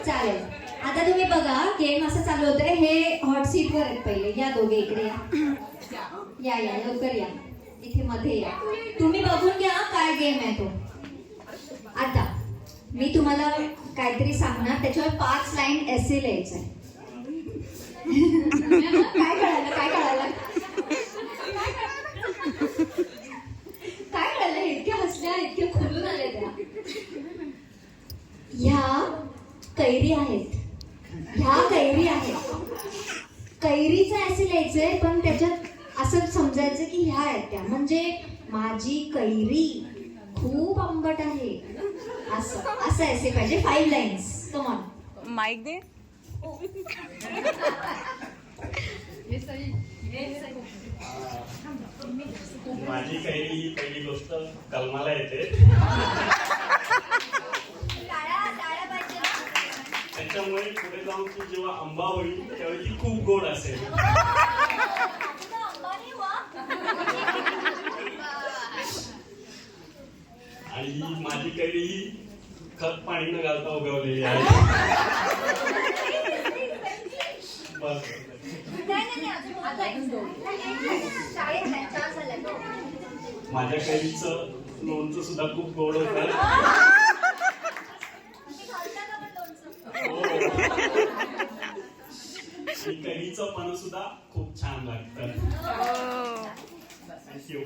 चालेल. आता तुम्ही बघा गेम असं चालू होतंय. हे हॉट सीट वर आहेत पहिले. या दोघे इकडे या या लवकर या इथे मध्ये या. तुम्ही बघून घ्या काय गेम आहे तो. आता मी तुम्हाला काहीतरी सांगणार त्याच्यावर 5 लाईन एसे लिहायचंय. काय कळालं काय कळालं काय कळालं? इतक्या हसल्या इतक्या खुलून आले त्या. ह्या कैरी आहेत. ह्या कैरी आहेत. कैरीचं असं लिहायचंय पण त्याच्यात असं समजायचं की ह्या आहेत त्या. म्हणजे माझी कैरी खूप आंबट आहे असं असं ऐसे पाहिजे. 5 लाईन्स. Come on. माईक दे. माझी कैरी ही पहिली गोष्ट कलमाला येते. त्याच्यामुळे पुढे जाऊन ती जेव्हा आंबा होईल त्यावेळी ती खूप गोड असेल. आणि ही माझी कैरी ही खत पाणी न घालता उगवलेली आहे. बस. माझ्या कैरीचं लोणचं सुद्धा खूप गोड होतं. कैरीचं पण सुद्धा खूप छान लागतं. थँक्यू.